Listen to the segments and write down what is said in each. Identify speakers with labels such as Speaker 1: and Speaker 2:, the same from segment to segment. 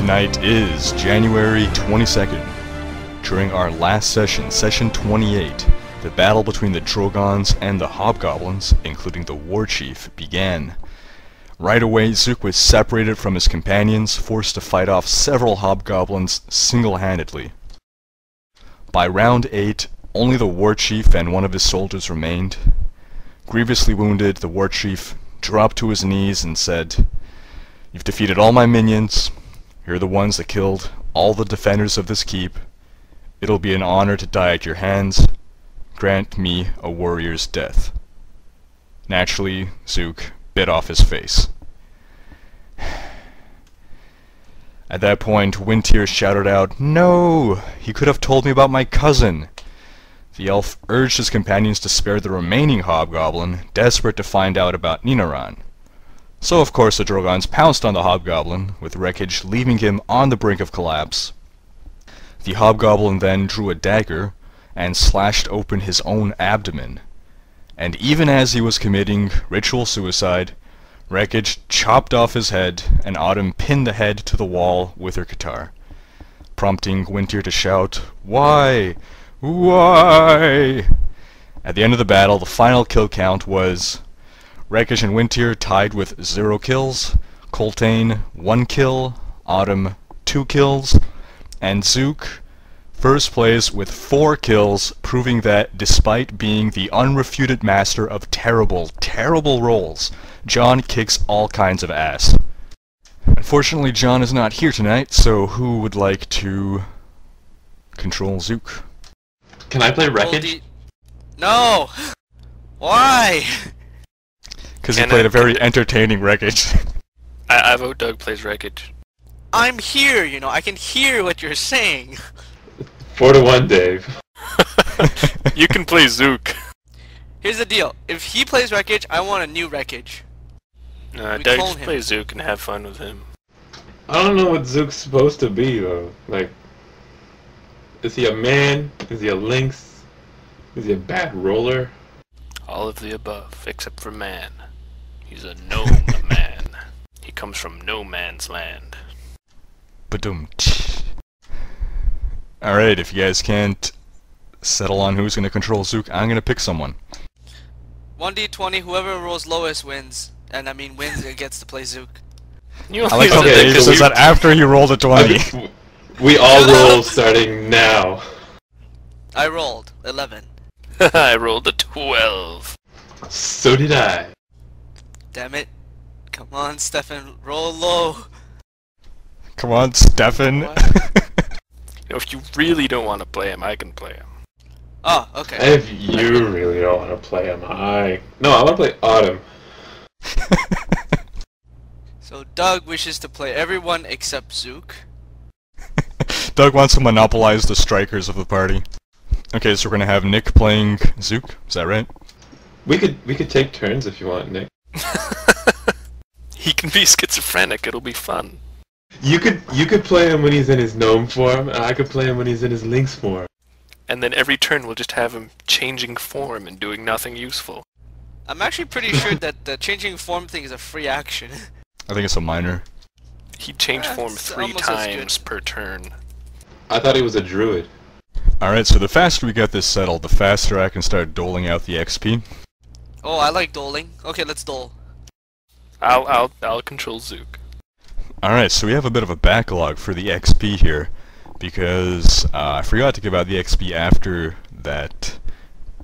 Speaker 1: Tonight is January 22nd. During our last session, session 28, the battle between the Drogans and the hobgoblins, including the war chief, began. Right away, Zook was separated from his companions, forced to fight off several hobgoblins single-handedly. By round 8, only the war chief and one of his soldiers remained. Grievously wounded, the war chief dropped to his knees and said, "You've defeated all my minions. You're the ones that killed all the defenders of this keep. It'll be an honor to die at your hands. Grant me a warrior's death." Naturally, Zook bit off his face. At that point, Windtear shouted out, "No! He could have told me about my cousin!" The elf urged his companions to spare the remaining hobgoblin, desperate to find out about Ninaran. So of course the Drogans pounced on the hobgoblin, with wreckage leaving him on the brink of collapse. The hobgoblin then drew a dagger and slashed open his own abdomen. And even as he was committing ritual suicide, wreckage chopped off his head and Autumn pinned the head to the wall with her guitar, prompting Windtear to shout, "Why? Why?" At the end of the battle, the final kill count was Wreckage and Windtear tied with 0 kills, Coltaine 1 kill, Autumn 2 kills, and Zook first place with 4 kills, proving that despite being the unrefuted master of terrible, terrible rolls, John kicks all kinds of ass. Unfortunately, John is not here tonight, so who would like to control Zook?
Speaker 2: Can I play Wreckage?
Speaker 3: No! Why?
Speaker 1: Because he played a very entertaining Wreckage.
Speaker 4: I vote Doug plays Wreckage.
Speaker 3: I'm here, you know, I can hear what you're saying.
Speaker 2: 4-1, Dave.
Speaker 4: You can play Zook.
Speaker 3: Here's the deal, if he plays Wreckage, I want a new Wreckage.
Speaker 4: Doug, just play Zook and have fun with him.
Speaker 2: I don't know what Zook's supposed to be, though. Like, is he a man? Is he a lynx? Is he a bad roller?
Speaker 4: All of the above, except for man. He's a gnome man. He comes from no man's land.
Speaker 1: Ba-dum. Alright, if you guys can't settle on who's going to control Zook, I'm going to pick someone.
Speaker 3: 1d20, whoever rolls lowest wins. And I mean wins and gets to play Zook.
Speaker 1: I like how Dave says that after he rolled a 20.
Speaker 2: We all roll starting now.
Speaker 3: I rolled 11.
Speaker 4: I rolled a 12.
Speaker 2: So did I.
Speaker 3: Damn it. Come on, Stefan, roll low.
Speaker 1: Come on, Stefan.
Speaker 4: You know, if you really don't want to play him, I can play him.
Speaker 3: Oh, okay.
Speaker 2: If you really don't want to play him, I want to play Autumn.
Speaker 3: So Doug wishes to play everyone except Zook.
Speaker 1: Doug wants to monopolize the strikers of the party. Okay, so we're gonna have Nick playing Zook. Is that right?
Speaker 2: We could take turns if you want, Nick.
Speaker 4: He can be schizophrenic. It'll be fun.
Speaker 2: You could play him when he's in his gnome form, and I could play him when he's in his lynx form.
Speaker 4: And then every turn we'll just have him changing form and doing nothing useful.
Speaker 3: I'm actually pretty sure that the changing form thing is a free action.
Speaker 1: I think it's a minor.
Speaker 4: He changed form
Speaker 3: That's
Speaker 4: 3
Speaker 3: almost as
Speaker 4: times
Speaker 3: good.
Speaker 4: per turn.
Speaker 2: I thought he was a druid.
Speaker 1: Alright, so the faster we get this settled, the faster I can start doling out the XP.
Speaker 3: Oh, I like doling. Okay, let's dole.
Speaker 4: I'll control Zook.
Speaker 1: Alright, so we have a bit of a backlog for the XP here, because I forgot to give out the XP after that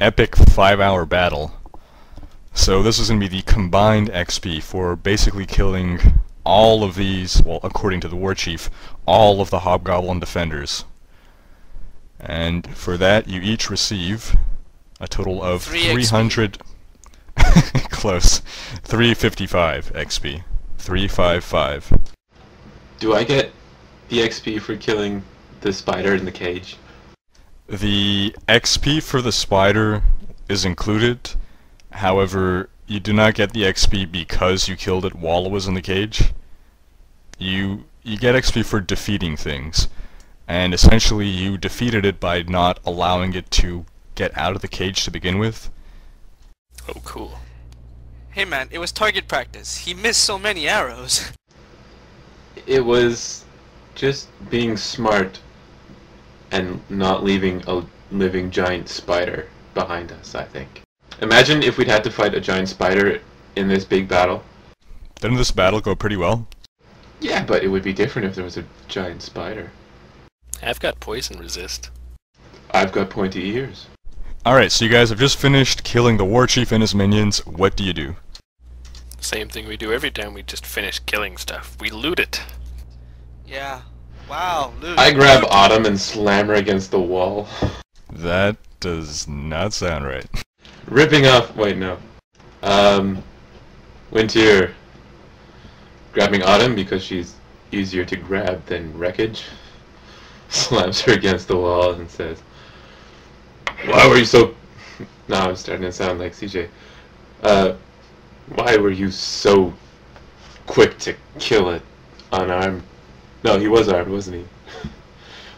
Speaker 1: epic 5-hour battle. So this is going to be the combined XP for basically killing all of these, well, according to the war chief, all of the hobgoblin defenders. And for that, you each receive a total of 300... Close. 355 XP. 355.
Speaker 2: Do I get the XP for killing the spider in the cage?
Speaker 1: The XP for the spider is included. However, you do not get the XP because you killed it while it was in the cage. You get XP for defeating things. And essentially you defeated it by not allowing it to get out of the cage to begin with.
Speaker 4: Oh, cool.
Speaker 3: Hey man, it was target practice. He missed so many arrows.
Speaker 2: It was just being smart and not leaving a living giant spider behind us, I think. Imagine if we'd had to fight a giant spider in this big battle.
Speaker 1: Didn't this battle go pretty well?
Speaker 2: Yeah, but it would be different if there was a giant spider.
Speaker 4: I've got poison resist.
Speaker 2: I've got pointy ears.
Speaker 1: Alright, so you guys have just finished killing the war chief and his minions. What do you do?
Speaker 4: Same thing we do every time we just finish killing stuff. We loot it.
Speaker 3: Yeah. Wow, loot.
Speaker 2: I grab Autumn and slam her against the wall.
Speaker 1: That does not sound right.
Speaker 2: Ripping off... Wait, no. Wintier grabbing Autumn because she's easier to grab than Wreckage. Slams her against the wall and says, "Why were you so..." No, I'm starting to sound like CJ. Why were you so quick to kill it unarmed? No, he was armed, wasn't he?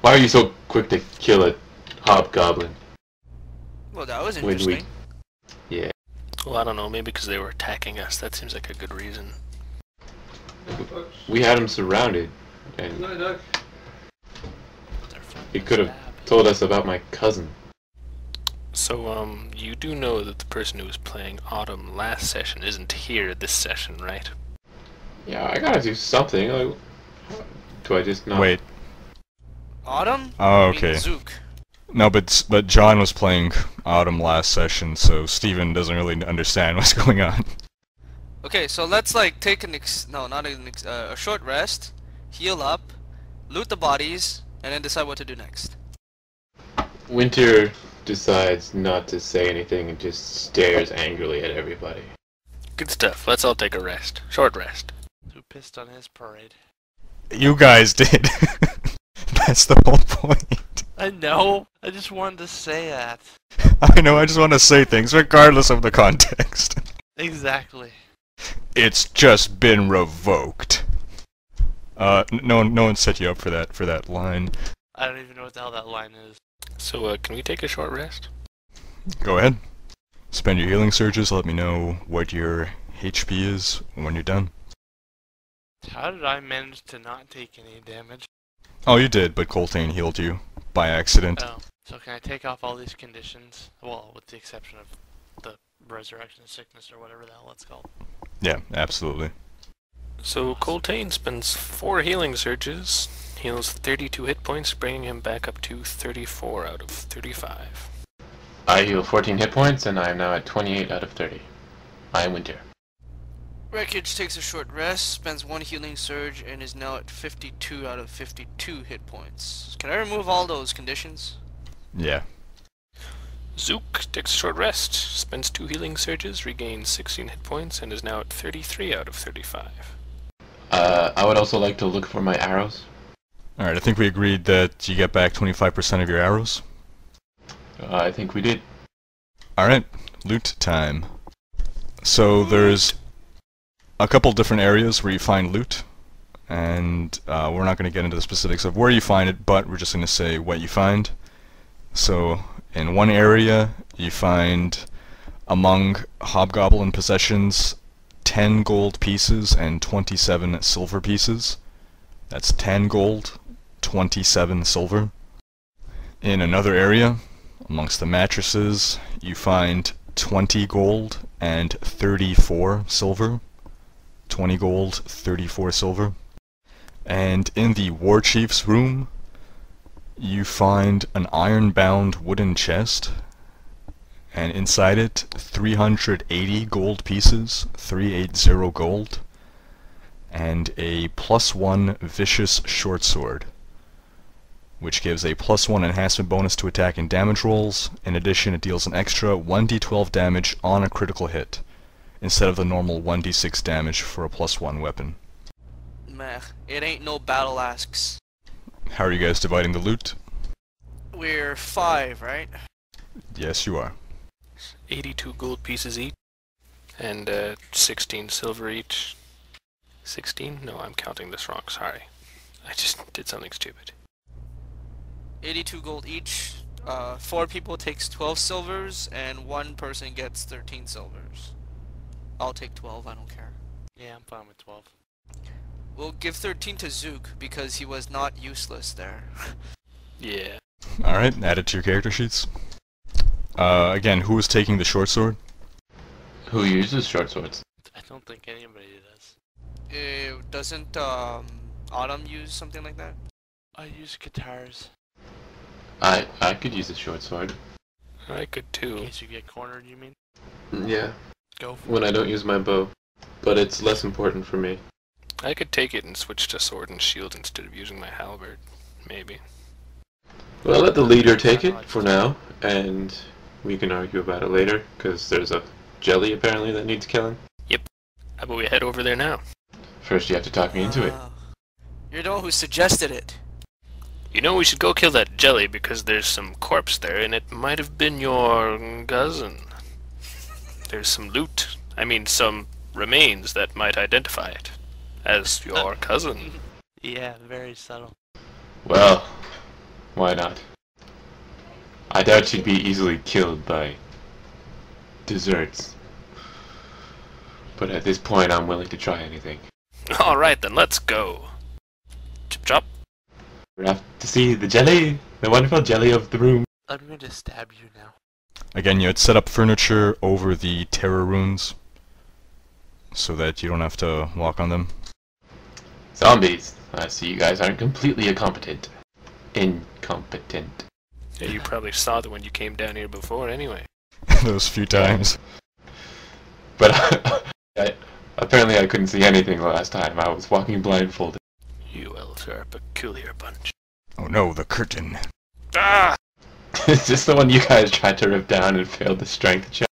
Speaker 2: Why are you so quick to kill it, hobgoblin?
Speaker 3: Well, that was
Speaker 2: When
Speaker 3: interesting.
Speaker 2: Yeah.
Speaker 4: Well, I don't know, maybe because they were attacking us. That seems like a good reason.
Speaker 2: We had him surrounded, and he could have told us about my cousin.
Speaker 4: So, you do know that the person who was playing Autumn last session isn't here this session, right?
Speaker 2: Yeah, I gotta do something. Like, do I just not...
Speaker 1: Wait.
Speaker 3: Autumn?
Speaker 1: Oh,
Speaker 3: I mean,
Speaker 1: okay.
Speaker 3: Zook.
Speaker 1: No, but John was playing Autumn last session, so Steven doesn't really understand what's going on.
Speaker 3: Okay, so let's like take a short rest, heal up, loot the bodies, and then decide what to do next.
Speaker 2: Winter decides not to say anything and just stares angrily at everybody.
Speaker 4: Good stuff. Let's all take a rest. Short rest.
Speaker 5: Who pissed on his parade?
Speaker 1: You guys did. That's the whole point.
Speaker 5: I know. I just wanted to say that.
Speaker 1: I know, I just want to say things regardless of the context.
Speaker 5: Exactly.
Speaker 1: It's just been revoked. No one set you up for that line.
Speaker 5: I don't even know what the hell that line is.
Speaker 4: So, can we take a short rest?
Speaker 1: Go ahead. Spend your healing surges, let me know what your HP is when you're done.
Speaker 5: How did I manage to not take any damage?
Speaker 1: Oh, you did, but Coltaine healed you by accident.
Speaker 5: Oh, so can I take off all these conditions? Well, with the exception of the resurrection of sickness or whatever the hell it's called.
Speaker 1: Yeah, absolutely.
Speaker 4: So, Coltaine spends 4 healing surges, heals 32 hit points, bringing him back up to 34 out of 35.
Speaker 2: I heal 14 hit points, and I am now at 28 out of 30. I am Winter.
Speaker 3: Wreckage takes a short rest, spends 1 healing surge, and is now at 52 out of 52 hit points. Can I remove all those conditions?
Speaker 1: Yeah.
Speaker 4: Zook takes a short rest, spends 2 healing surges, regains 16 hit points, and is now at 33 out of 35.
Speaker 2: I would also like to look for my arrows.
Speaker 1: Alright, I think we agreed that you get back 25% of your arrows.
Speaker 2: I think we did.
Speaker 1: Alright, loot time. So there's a couple different areas where you find loot, and we're not going to get into the specifics of where you find it, but we're just going to say what you find. So in one area you find, among hobgoblin possessions, 10 gold pieces and 27 silver pieces. That's 10 gold, 27 silver. In another area, amongst the mattresses, you find 20 gold and 34 silver. 20 gold, 34 silver. And in the war chief's room, you find an iron-bound wooden chest, and inside it 380 gold pieces, 380 gold, and a +1 vicious short sword, which gives a +1 enhancement bonus to attack and damage rolls. In addition, it deals an extra 1d12 damage on a critical hit, instead of the normal 1d6 damage for a +1 weapon.
Speaker 3: Meh, it ain't no battle asks.
Speaker 1: How are you guys dividing the loot?
Speaker 3: We're 5, right?
Speaker 1: Yes, you are.
Speaker 4: 82 gold pieces each, and 16 silver each. 16? No, I'm counting this wrong, sorry. I just did something stupid.
Speaker 3: 82 gold each. 4 people takes 12 silvers, and 1 person gets 13 silvers. I'll take 12, I don't care.
Speaker 5: Yeah, I'm fine with 12.
Speaker 3: We'll give 13 to Zook because he was not useless there.
Speaker 4: Yeah.
Speaker 1: Alright, add it to your character sheets. Again, who is taking the short sword?
Speaker 2: Who uses short swords?
Speaker 5: I don't think anybody does.
Speaker 3: Doesn't Autumn use something like that?
Speaker 5: I use guitars.
Speaker 2: I could use a short sword.
Speaker 4: I could
Speaker 5: In
Speaker 4: too.
Speaker 5: case you get cornered, you mean?
Speaker 2: Yeah,
Speaker 5: Go for
Speaker 2: when I don't use my bow. But it's less important for me.
Speaker 4: I could take it and switch to sword and shield instead of using my halberd. Maybe.
Speaker 2: Well, I'll let the leader take it for now, and we can argue about it later, because there's a jelly apparently that needs killing.
Speaker 4: How about we head over there now?
Speaker 2: First you have to talk me into it.
Speaker 3: You're the one who suggested it.
Speaker 4: You know we should go kill that jelly because there's some corpse there and it might have been your cousin. There's some loot. I mean some remains that might identify it as your cousin.
Speaker 5: Yeah, very subtle.
Speaker 2: Well, why not? I doubt she'd be easily killed by desserts. But at this point I'm willing to try anything.
Speaker 4: Alright then, let's go. Chop chop.
Speaker 2: We're off to see the jelly! The wonderful jelly of the room.
Speaker 5: I'm going to stab you now.
Speaker 1: Again, you had set up furniture over the terror runes so that you don't have to walk on them.
Speaker 2: Zombies! I see you guys aren't completely incompetent. Incompetent.
Speaker 4: Yeah, you probably saw that when you came down here before anyway.
Speaker 1: Those few times.
Speaker 2: But apparently I couldn't see anything the last time. I was walking blindfolded.
Speaker 4: You elves are a peculiar bunch.
Speaker 1: Oh no, the curtain.
Speaker 4: Ah!
Speaker 2: Is this the one you guys tried to rip down and failed the strength check?